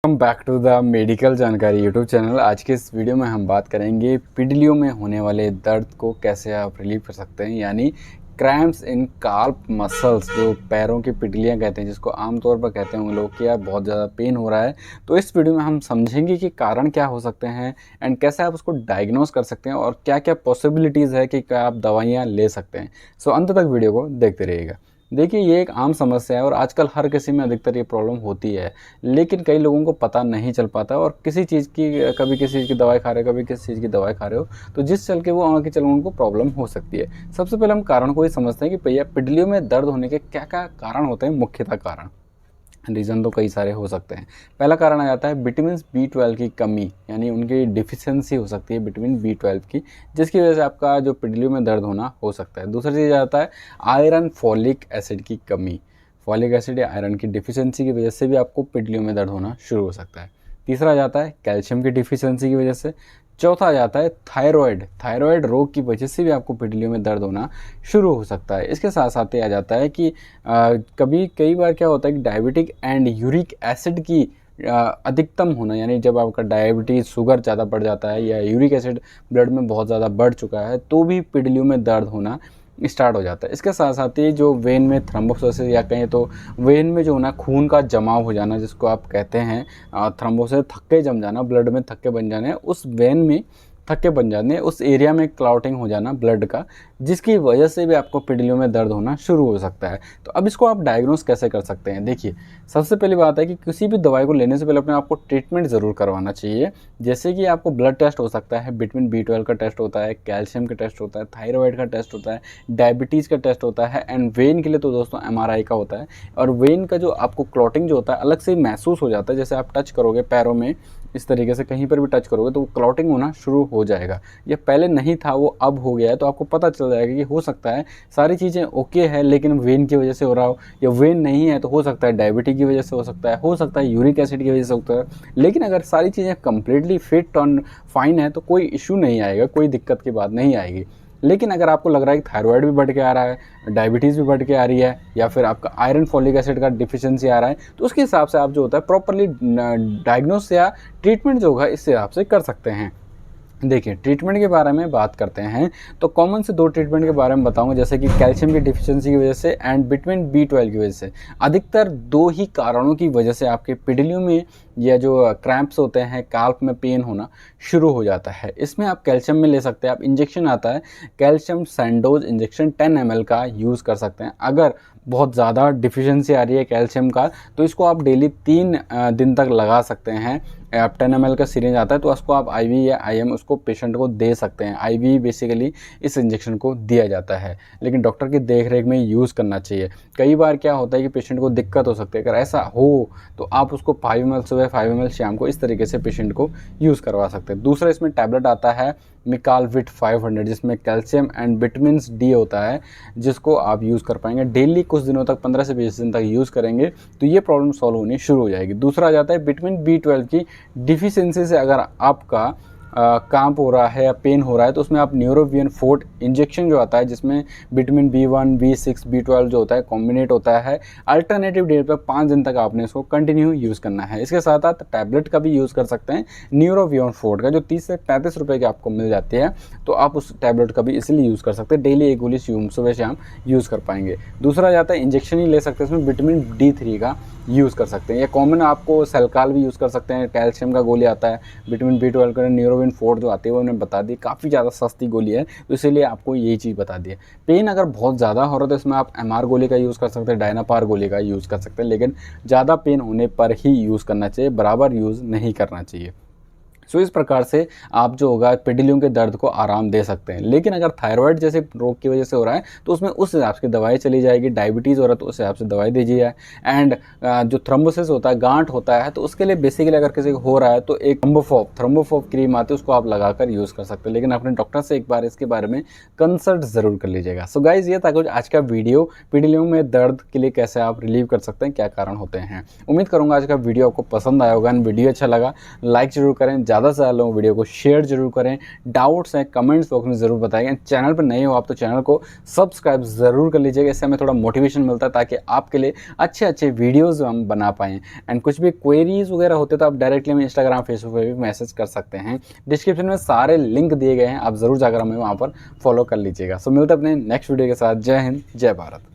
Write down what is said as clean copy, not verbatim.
Welcome back to the medical जानकारी YouTube channel. आज के इस वीडियो में हम बात करेंगे पिडलियों में होने वाले दर्द को कैसे आप रिलीव कर सकते हैं, यानी क्रैम्प्स इन काल्प मसल्स, जो पैरों की पिडलियाँ कहते हैं, जिसको आमतौर पर कहते हैं लोग कि यार बहुत ज़्यादा पेन हो रहा है। तो इस वीडियो में हम समझेंगे कि कारण क्या हो सकते हैं एंड कैसे आप उसको डायग्नोस कर सकते हैं और क्या क्या पॉसिबिलिटीज़ है कि क्या आप दवाइयाँ ले सकते हैं। सो अंत तक वीडियो को देखते रहिएगा। देखिए, ये एक आम समस्या है और आजकल हर किसी में अधिकतर ये प्रॉब्लम होती है, लेकिन कई लोगों को पता नहीं चल पाता और किसी चीज़ की, कभी किसी चीज़ की दवाई खा रहे हो, कभी किसी चीज़ की दवाई खा रहे हो, तो जिस चल के वो आगे चल उनको प्रॉब्लम हो सकती है। सबसे पहले हम कारण को ये समझते हैं कि भैया पिडलियों में दर्द होने के क्या क्या कारण होते हैं। मुख्यतः कारण, रीज़न तो कई सारे हो सकते हैं। पहला कारण आ जाता है विटामिन B12 की कमी, यानी उनकी डिफिशियंसी हो सकती है विटामिन B12 की, जिसकी वजह से आपका जो पिडलियों में दर्द होना हो सकता है। दूसरा चीज़ आ जाता है आयरन फॉलिक एसिड की कमी, फॉलिक एसिड या आयरन की डिफिशियंसी की वजह से भी आपको पिडलियों में दर्द होना शुरू हो सकता है। तीसरा आ जाता है कैल्शियम की डिफिशियंसी की वजह से। चौथा आ जाता है थायराइड रोग की वजह से भी आपको पिडलियों में दर्द होना शुरू हो सकता है। इसके साथ साथ ये आ जाता है कि कई बार क्या होता है कि डायबिटिक एंड यूरिक एसिड की अधिकतम होना, यानी जब आपका डायबिटीज़ शुगर ज़्यादा बढ़ जाता है या यूरिक एसिड ब्लड में बहुत ज़्यादा बढ़ चुका है, तो भी पिडलियों में दर्द होना स्टार्ट हो जाता है। इसके साथ साथ ही जो वेन में थ्रोम्बोसिस, या कहें तो वेन में जो ना खून का जमाव हो जाना, जिसको आप कहते हैं थ्रोम्बोसिस, थक्के जम जाना, ब्लड में थक्के बन जाने, उस वेन में थक्के बन जाने, उस एरिया में क्लॉटिंग हो जाना ब्लड का, जिसकी वजह से भी आपको पिडलियों में दर्द होना शुरू हो सकता है। तो अब इसको आप डायग्नोस कैसे कर सकते हैं। देखिए, सबसे पहली बात है कि किसी भी दवाई को लेने से पहले अपने आपको ट्रीटमेंट ज़रूर करवाना चाहिए। जैसे कि आपको ब्लड टेस्ट हो सकता है, विटामिन B12 का टेस्ट होता है, कैल्शियम का टेस्ट होता है, थायराइड का टेस्ट होता है, डायबिटीज़ का टेस्ट होता है एंड वेन के लिए तो दोस्तों MRI का होता है। और वेन का जो आपको क्लॉटिंग जो होता है अलग से महसूस हो जाता है। जैसे आप टच करोगे पैरों में, इस तरीके से कहीं पर भी टच करोगे तो वो क्लॉटिंग होना शुरू हो जाएगा। ये पहले नहीं था, वो अब हो गया है, तो आपको पता चल जाएगा कि हो सकता है सारी चीज़ें ओके है लेकिन वेन की वजह से हो रहा हो, या वेन नहीं है तो हो सकता है डायबिटीज की वजह से हो सकता है यूरिक एसिड की वजह से होता है। लेकिन अगर सारी चीज़ें कंप्लीटली फिट और फाइन है तो कोई इशू नहीं आएगा, कोई दिक्कत की बात नहीं आएगी। लेकिन अगर आपको लग रहा है कि थायराइड भी बढ़ के आ रहा है, डायबिटीज़ भी बढ़ के आ रही है, या फिर आपका आयरन फॉलिक एसिड का डिफिशियंसी आ रहा है, तो उसके हिसाब से आप जो होता है प्रॉपरली डायग्नोस या ट्रीटमेंट जो होगा इस हिसाब से कर सकते हैं। देखिए, ट्रीटमेंट के बारे में बात करते हैं तो कॉमन से दो ट्रीटमेंट के बारे में बताऊंगा, जैसे कि कैल्शियम की डिफिशियंसी की वजह से एंड विटामिन B12 की वजह से। अधिकतर दो ही कारणों की वजह से आपके पिडलियों में या जो क्रैम्प्स होते हैं, काल्प में पेन होना शुरू हो जाता है। इसमें आप कैल्शियम में ले सकते हैं। आप इंजेक्शन आता है कैल्शियम सैंडोज इंजेक्शन 10 ml का यूज़ कर सकते हैं। अगर बहुत ज़्यादा डिफिशियंसी आ रही है कैल्शियम का, तो इसको आप डेली 3 दिन तक लगा सकते हैं। आप 10 ml का सिरिंज आता है तो उसको आप IV या IM उसको पेशेंट को दे सकते हैं। IV बेसिकली इस इंजेक्शन को दिया जाता है, लेकिन डॉक्टर की देख रेख में यूज़ करना चाहिए। कई बार क्या होता है कि पेशेंट को दिक्कत हो सकती है, अगर ऐसा हो तो आप उसको 5 ml सुबह, 5 ml शाम को, इस तरीके से पेशेंट को यूज़ करवा सकते हैं। दूसरा इसमें टैबलेट आता है मिकालविट 500, जिसमें कैल्शियम एंड विटामिन D होता है, जिसको आप यूज़ कर पाएंगे डेली कुछ दिनों तक, 15 से 20 दिन तक यूज़ करेंगे तो ये प्रॉब्लम सॉल्व होनी शुरू हो जाएगी। दूसरा आ जाता है विटामिन B12 की डिफिशियंसी से अगर आपका कांप हो रहा है या पेन हो रहा है, तो उसमें आप न्यूरोवियन फोर्ट इंजेक्शन जो आता है, जिसमें विटामिन B1, B6, B12 जो होता है कॉम्बिनेट होता है, अल्टरनेटिव डे पर 5 दिन तक आपने इसको कंटिन्यू यूज़ करना है। इसके साथ साथ टैबलेट का भी यूज़ कर सकते हैं न्यूरोवियन फोर्ट का, जो 30 से 35 रुपये की आपको मिल जाती है, तो आप उस टैबलेट का भी इसीलिए यूज़ कर सकते हैं। डेली एक गोली सुबह शाम यूज़ कर पाएंगे। दूसरा जाता है इंजेक्शन ही ले सकते हैं, इसमें विटामिन D3 का यूज़ कर सकते हैं, या कॉमन आपको सेलकाल भी यूज़ कर सकते हैं। कैल्शियम का गोली आता है, विटामिन B12 का न्यूरोविन फोर्ट जो आती है वो उन्हें बता दी, काफ़ी ज़्यादा सस्ती गोली है, तो इसीलिए आपको यही चीज़ बता दी है। पेन अगर बहुत ज़्यादा हो रहा है तो इसमें आप MR गोली का यूज़ कर सकते हैं, डायनापार गोली का यूज़ कर सकते हैं, लेकिन ज़्यादा पेन होने पर ही यूज़ करना चाहिए, बराबर यूज़ नहीं करना चाहिए। सो इस प्रकार से आप जो होगा पिडलियों के दर्द को आराम दे सकते हैं। लेकिन अगर थायराइड जैसे रोग की वजह से हो रहा है तो उसमें उस हिसाब से दवाई चली जाएगी। डायबिटीज़ हो रहा है तो उस हिसाब से दवाई दी जाए। एंड जो थ्रोम्बोसिस होता है, गांठ होता है, तो उसके लिए बेसिकली अगर किसी को हो रहा है तो एक थ्रोम्बोफॉब क्रीम आती है, उसको आप लगाकर यूज़ कर सकते हैं। लेकिन अपने डॉक्टर से एक बार इसके बारे में कंसल्ट ज़रूर कर लीजिएगा। सो गाइज, ये था कुछ आज का वीडियो, पिडलियों में दर्द के लिए कैसे आप रिलीव कर सकते हैं, क्या कारण होते हैं। उम्मीद करूँगा आज का वीडियो आपको पसंद आया होगा। वीडियो अच्छा लगा लाइक ज़रूर करें। ज़्यादा से ज़्यादा लोगों को वीडियो को शेयर जरूर करें। डाउट्स हैं कमेंट्स बॉक्स में ज़रूर बताएं। चैनल पर नए हो आप तो चैनल को सब्सक्राइब ज़रूर कर लीजिएगा, इससे हमें थोड़ा मोटिवेशन मिलता है ताकि आपके लिए अच्छे अच्छे वीडियोज़ हम बना पाएँ। एंड कुछ भी क्वेरीज वगैरह होते तो आप डायरेक्टली हमें इंस्टाग्राम फेसबुक पर भी मैसेज कर सकते हैं। डिस्क्रिप्शन में सारे लिंक दिए गए हैं, आप ज़रूर जाकर हमें वहाँ पर फॉलो कर लीजिएगा। सो मिलते हैं अपने नेक्स्ट वीडियो के साथ। जय हिंद, जय भारत।